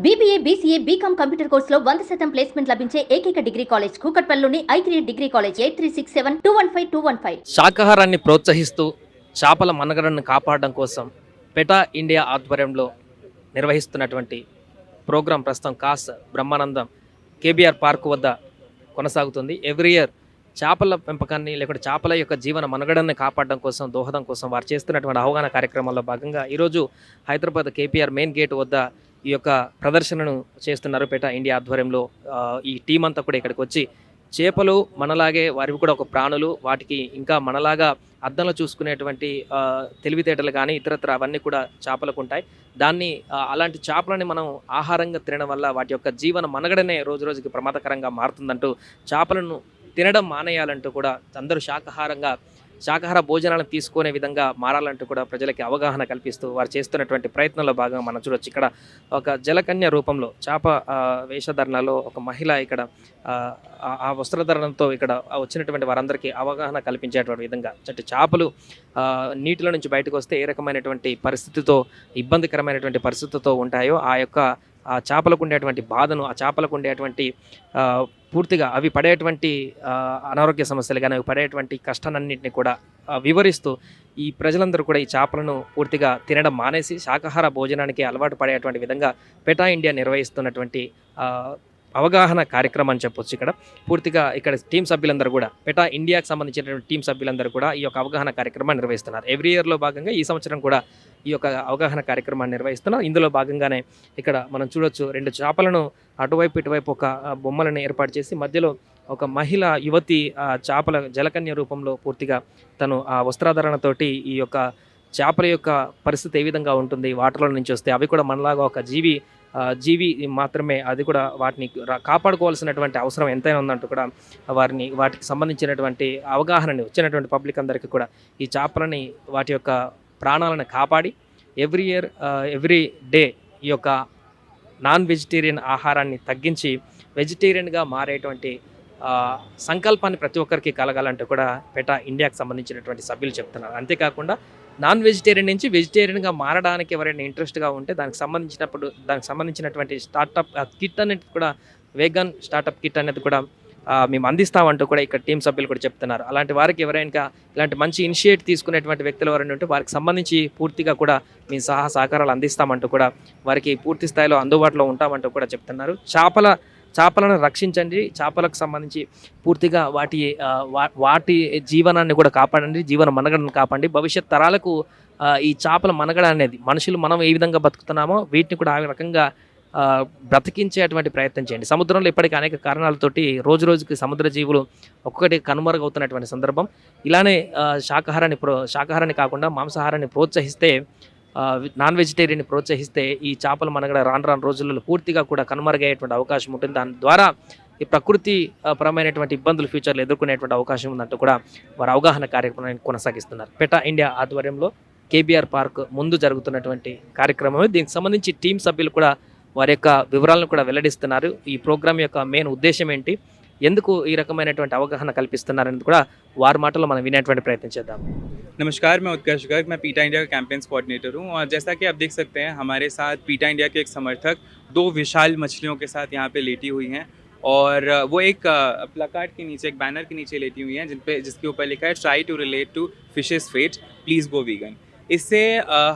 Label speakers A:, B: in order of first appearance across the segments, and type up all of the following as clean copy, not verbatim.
A: BBA, BCA, BCom computer కోర్సులో 100% placement లభించే ఏకైక డిగ్రీ కాలేజ్ కూకట్పల్లిలోని I3 డిగ్రీ కాలేజ్ 8367215215.
B: శాకాహారాన్ని ప్రోత్సహిస్తూ చేపల మనుగడను కాపాడడం కోసం పెటా ఇండియా ఆధ్వర్యంలో నిర్వహిస్తున్నటువంటి ప్రోగ్రాం ప్రస్తుతం కాస్ బ్రహ్మానందం కేబీఆర్ పార్క్ వద్ద కొనసాగుతుంది. ఎవ్రీ ఇయర్ చేపల పెంపకాన్ని లేకుంటే చేపల యొక్క జీవన మనుగడని కాపాడడం కోసం దోహదం కోసం వారు చేస్తున్నటువంటి అవగాహన కార్యక్రమాల్లో భాగంగా ఈరోజు హైదరాబాద్ కేపీఆర్ మెయిన్ గేట్ వద్ద ఈ యొక్క ప్రదర్శనను చేస్తున్నారు. పెటా ఇండియా ఆధ్వర్యంలో ఈ టీం అంతా కూడా ఇక్కడికి వచ్చి చేపలు మనలాగే వారివి కూడా ఒక ప్రాణులు, వాటికి ఇంకా మనలాగా అద్దంలో చూసుకునేటువంటి తెలివితేటలు కానీ ఇతరత్ర అవన్నీ కూడా చేపలకు ఉంటాయి. దాన్ని అలాంటి చేపలని మనం ఆహారంగా తినడం వల్ల వాటి యొక్క జీవన మనుగడనే రోజు రోజుకి ప్రమాదకరంగా మారుతుందంటూ చేపలను తినడం మానేయాలంటూ కూడా అందరూ శాకాహార భోజనాలను తీసుకునే విధంగా మారాలంటూ కూడా ప్రజలకి అవగాహన కల్పిస్తూ వారు చేస్తున్నటువంటి ప్రయత్నంలో భాగంగా మనం చూడొచ్చు. ఇక్కడ ఒక జలకన్య రూపంలో చేప వేషధరణలో ఒక మహిళ ఇక్కడ ఆ వస్త్రధరణతో ఇక్కడ వచ్చినటువంటి వారందరికీ అవగాహన కల్పించేటువంటి విధంగా చేపలు నీటిలో నుంచి బయటకు వస్తే ఏ రకమైనటువంటి పరిస్థితితో ఇబ్బందికరమైనటువంటి పరిస్థితితో ఉంటాయో ఆ చేపలకు ఉండేటువంటి బాధను, ఆ చేపలకు ఉండేటువంటి పూర్తిగా అవి పడేటువంటి అనారోగ్య సమస్యలు కానీ అవి పడేటువంటి కష్టాలన్నింటినీ కూడా వివరిస్తూ ఈ ప్రజలందరూ కూడా ఈ చేపలను పూర్తిగా తినడం మానేసి శాకాహార భోజనానికి అలవాటు పడేటువంటి విధంగా పెటా ఇండియా నిర్వహిస్తున్నటువంటి అవగాహన కార్యక్రమం అని చెప్పొచ్చు. ఇక్కడ టీం సభ్యులందరూ కూడా పెటా ఇండియాకి సంబంధించినటువంటి టీం సభ్యులందరూ కూడా ఈ యొక్క అవగాహన కార్యక్రమాన్ని నిర్వహిస్తున్నారు. ఎవ్రీ ఇయర్లో భాగంగా ఈ సంవత్సరం కూడా ఈ యొక్క అవగాహన కార్యక్రమాన్ని నిర్వహిస్తున్నారు. ఇందులో భాగంగానే ఇక్కడ మనం చూడొచ్చు, 2 చేపలను అటువైపు ఇటువైపు ఒక బొమ్మలను ఏర్పాటు చేసి మధ్యలో ఒక మహిళ యువతి చేపల జలకన్య రూపంలో పూర్తిగా తను ఆ వస్త్రాధరణతోటి ఈ యొక్క చేపల యొక్క పరిస్థితి ఏ విధంగా ఉంటుంది, వాటర్లో నుంచి వస్తే అవి కూడా మనలాగా ఒక జీవి మాత్రమే, అది కూడా వాటిని కాపాడుకోవాల్సినటువంటి అవసరం ఎంతైనా ఉందంటూ కూడా వాటికి సంబంధించినటువంటి అవగాహనని వచ్చినటువంటి పబ్లిక్ అందరికీ కూడా ఈ చేపలని వాటి యొక్క ప్రాణాలను కాపాడి ఎవ్రీ డే ఈ యొక్క నాన్ వెజిటేరియన్ ఆహారాన్ని తగ్గించి వెజిటేరియన్గా మారేటువంటి సంకల్పాన్ని ప్రతి ఒక్కరికి కలగాలంటూ కూడా పెటా ఇండియాకి సంబంధించినటువంటి సభ్యులు చెప్తున్నారు. అంతేకాకుండా నాన్ వెజిటేరియన్ నుంచి వెజిటేరియన్గా మారడానికి ఎవరైనా ఇంట్రెస్ట్గా ఉంటే దానికి సంబంధించినటువంటి స్టార్టప్ కిట్ అనేది కూడా వేగన్ స్టార్టప్ కిట్ అనేది కూడా మేము అందిస్తామంటూ కూడా ఇక్కడ టీం సభ్యులు కూడా చెప్తున్నారు. అలాంటి వారికి ఎవరైనా ఇలాంటి మంచి ఇనిషియేట్ తీసుకునేటువంటి వ్యక్తులు ఎవరైనా ఉంటే వారికి సంబంధించి పూర్తిగా కూడా మీ సహకారాలు అందిస్తామంటూ కూడా వారికి పూర్తి స్థాయిలో అందుబాటులో ఉంటామంటూ కూడా చెప్తున్నారు. చేపలను రక్షించండి, చేపలకు సంబంధించి పూర్తిగా వాటి జీవనాన్ని కూడా కాపాడండి, జీవన మనుగడను కాపాడండి. భవిష్యత్ తరాలకు ఈ చేపల మనుగడ అనేది మనుషులు మనం ఏ విధంగా బతుకుతున్నామో వీటిని కూడా ఆ రకంగా బ్రతికించేటువంటి ప్రయత్నం చేయండి. సముద్రంలో ఇప్పటికీ అనేక కారణాలతోటి రోజు రోజుకి సముద్ర జీవులు ఒక్కొక్కటి కనుమరుగవుతున్నటువంటి సందర్భం. ఇలానే శాకాహారాన్ని కాకుండా మాంసాహారాన్ని ప్రోత్సహిస్తే, నాన్ వెజిటేరియన్ని ప్రోత్సహిస్తే ఈ చేపల మనగడ రాను రోజులలో పూర్తిగా కూడా కనుమరుగయ్యేటువంటి అవకాశం ఉంటుంది. దాని ద్వారా ఈ ప్రకృతి పరమైనటువంటి ఇబ్బందులు ఫ్యూచర్లో ఎదుర్కొనేటువంటి అవకాశం ఉందంటూ కూడా వారు అవగాహన కార్యక్రమాన్ని కొనసాగిస్తున్నారు. పెటా ఇండియా ఆధ్వర్యంలో కేబీఆర్ పార్క్ ముందు జరుగుతున్నటువంటి కార్యక్రమం. దీనికి సంబంధించి టీం సభ్యులు కూడా వారి యొక్క వివరాలను కూడా వెల్లడిస్తున్నారు. ఈ ప్రోగ్రాం యొక్క మెయిన్ ఉద్దేశం ఏంటి, ఎందుకు ఈ రకమైనటువంటి అవగాహన కల్పిస్తున్నారనేది కూడా వారి మాటల్లో మనం వినేటువంటి ప్రయత్నం చేద్దాం.
C: नमस्कार, मैं उत्कर्ष गर्ग, मैं पीटा इंडिया का कैंपेन्स कोऑर्डिनेटर हूँ और जैसा कि आप देख सकते हैं हमारे साथ पीटा इंडिया के एक समर्थक 2 विशाल मछलियों के साथ यहाँ पे लेटी हुई हैं और वो एक प्लकार्ड के नीचे, एक बैनर के नीचे लेटी हुई हैं जिसके ऊपर लिखा है try to relate to fishes fate, please go vegan. इससे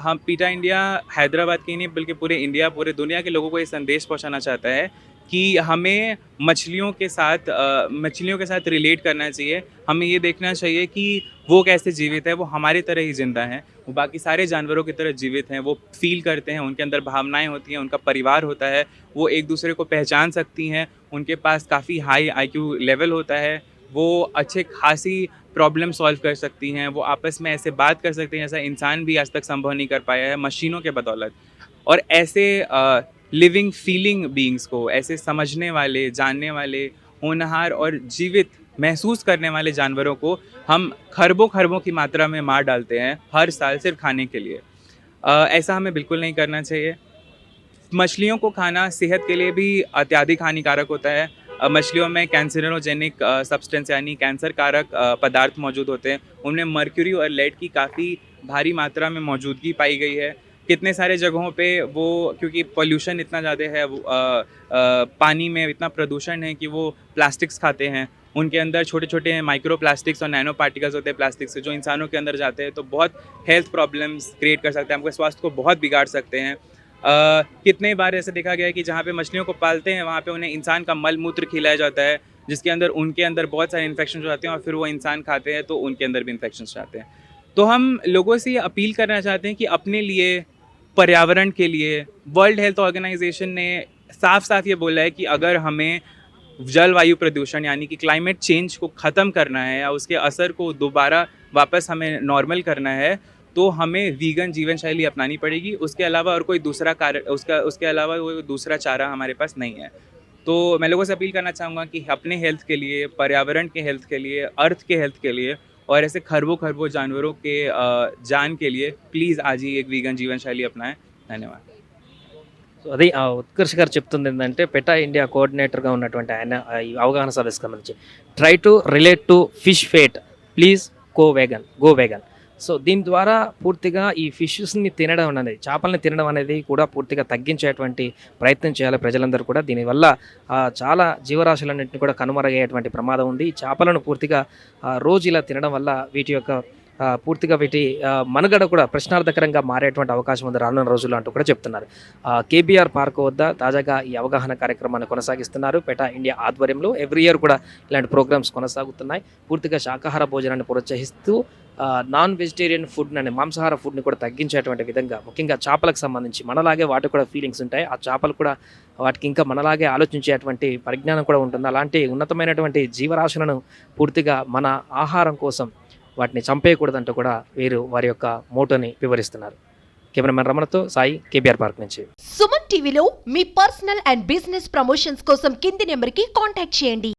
C: हम पीटा इंडिया हैदराबाद की नहीं बल्कि पूरे इंडिया, पूरे दुनिया के लोगों को ये संदेश पहुँचाना चाहता है कि हमें मछलियों के साथ रिलेट करना चाहिए। हमें ये देखना चाहिए कि वो कैसे जीवित है, वो हमारी तरह ही जिंदा हैं, वो बाकी सारे जानवरों की तरह जीवित हैं, वो फील करते हैं, उनके अंदर भावनाएं होती हैं, उनका परिवार होता है, वो एक दूसरे को पहचान सकती हैं, उनके पास काफ़ी हाई IQ लेवल होता है, वो अच्छे खासी प्रॉब्लम सॉल्व कर सकती हैं, वो आपस में ऐसे बात कर सकते हैं जैसा इंसान भी आज तक संभव नहीं कर पाया है मशीनों के बदौलत। और ऐसे लिविंग फीलिंग बीइंग्स को, ऐसे समझने वाले, जानने वाले, होनहार और जीवित महसूस करने वाले जानवरों को हम खरबों की मात्रा में मार डालते हैं हर साल सिर्फ खाने के लिए। ऐसा हमें बिल्कुल नहीं करना चाहिए। मछलियों को खाना सेहत के लिए भी अत्यधिक हानिकारक होता है। मछलियों में कैंसरोजेनिक सब्सटेंस यानी कैंसर कारक पदार्थ मौजूद होते हैं। उनमें मर्क्यूरी और लेड की काफ़ी भारी मात्रा में मौजूदगी पाई गई है। कितने सारे जगहों पे वो क्योंकि पोल्यूशन इतना ज़्यादा है, पानी में इतना प्रदूषण है कि वो प्लास्टिक्स खाते हैं, उनके अंदर छोटे छोटे माइक्रो प्लास्टिक्स और नैनो पार्टिकल्स होते हैं प्लास्टिक से, जो इंसानों के अंदर जाते हैं तो बहुत हेल्थ प्रॉब्लम्स क्रिएट कर सकते हैं, आपके स्वास्थ्य को बहुत बिगाड़ सकते हैं। कितने बार ऐसे देखा गया है कि जहाँ पे मछलियों को पालते हैं वहाँ पे उन्हें इंसान का मल मूत्र खिलाया जाता है, जिसके अंदर उनके अंदर बहुत सारे इन्फेक्शन हो जाते हैं और फिर वो इंसान खाते हैं तो उनके अंदर भी इन्फेक्शन जाते हैं। तो हम लोगों से ये अपील करना चाहते हैं कि अपने लिए, पर्यावरण के लिए, वर्ल्ड हेल्थ ऑर्गेनाइजेशन ने साफ साफ ये बोला है कि अगर हमें जलवायु प्रदूषण यानी कि क्लाइमेट चेंज को ख़त्म करना है या उसके असर को दोबारा वापस हमें नॉर्मल करना है तो हमें वीगन जीवन शैली अपनानी पड़ेगी। उसके अलावा और कोई दूसरा कार्य उसके अलावा कोई दूसरा चारा हमारे पास नहीं है। तो मैं लोगों से अपील करना चाहूँगा कि अपने हेल्थ के लिए, पर्यावरण के हेल्थ के लिए, अर्थ के हेल्थ के लिए और ऐसे खरबों जानवरों के जान के लिए प्लीज़ आज ही एक वीगन जीवन शैली अपनाएं। धन्यवाद।
B: సో అది ఉత్కర్ష్ గారు చెప్తుంది ఏంటంటే పెటా ఇండియా కోఆర్డినేటర్గా ఉన్నటువంటి ఆయన ఈ అవగాహన సదస్సు సంబంధించి try to relate to fish fate, please go vegan. So దీని ద్వారా పూర్తిగా ఈ ఫిషెస్ని తినడం అనేది, చేపల్ని తినడం అనేది కూడా పూర్తిగా తగ్గించేటువంటి ప్రయత్నం చేయాలి ప్రజలందరూ కూడా. దీనివల్ల చాలా జీవరాశులన్నింటినీ కూడా కనుమరుగయ్యేటువంటి ప్రమాదం ఉంది. ఈ చేపలను పూర్తిగా రోజు ఇలా తినడం వల్ల వీటి యొక్క పూర్తిగా వీటి మనుగడ కూడా ప్రశ్నార్థకరంగా మారేటువంటి అవకాశం ఉంది రానున్న రోజుల్లో అంటూ కూడా చెప్తున్నారు. కేబీఆర్ పార్క్ వద్ద తాజాగా ఈ అవగాహన కార్యక్రమాన్ని కొనసాగిస్తున్నారు పెటా ఇండియా ఆధ్వర్యంలో. ఎవ్రీ ఇయర్ కూడా ఇలాంటి ప్రోగ్రామ్స్ కొనసాగుతున్నాయి. పూర్తిగా శాకాహార భోజనాన్ని ప్రోత్సహిస్తూ నాన్ వెజిటేరియన్ ఫుడ్ అనే మాంసాహార ఫుడ్ని కూడా తగ్గించేటువంటి విధంగా, ముఖ్యంగా చేపలకు సంబంధించి మనలాగే వాటికి కూడా ఫీలింగ్స్ ఉంటాయి. ఆ చేపలు కూడా వాటికి ఇంకా మనలాగే ఆలోచించేటువంటి పరిజ్ఞానం కూడా ఉంటుంది. అలాంటి ఉన్నతమైనటువంటి జీవరాశులను పూర్తిగా మన ఆహారం కోసం వాటిని చంపేయకూడదంటూ కూడా వీరు వారి యొక్క మోటోని వివరిస్తున్నారు. కెమెరామెన్ రమణతో సాయి, కేబీఆర్ పార్క్ నుంచి.
D: సుమన్ టీవీలో మీ పర్సనల్ అండ్ బిజినెస్ ప్రమోషన్స్ కోసం కింది నెంబర్కి కాంటాక్ట్ చేయండి.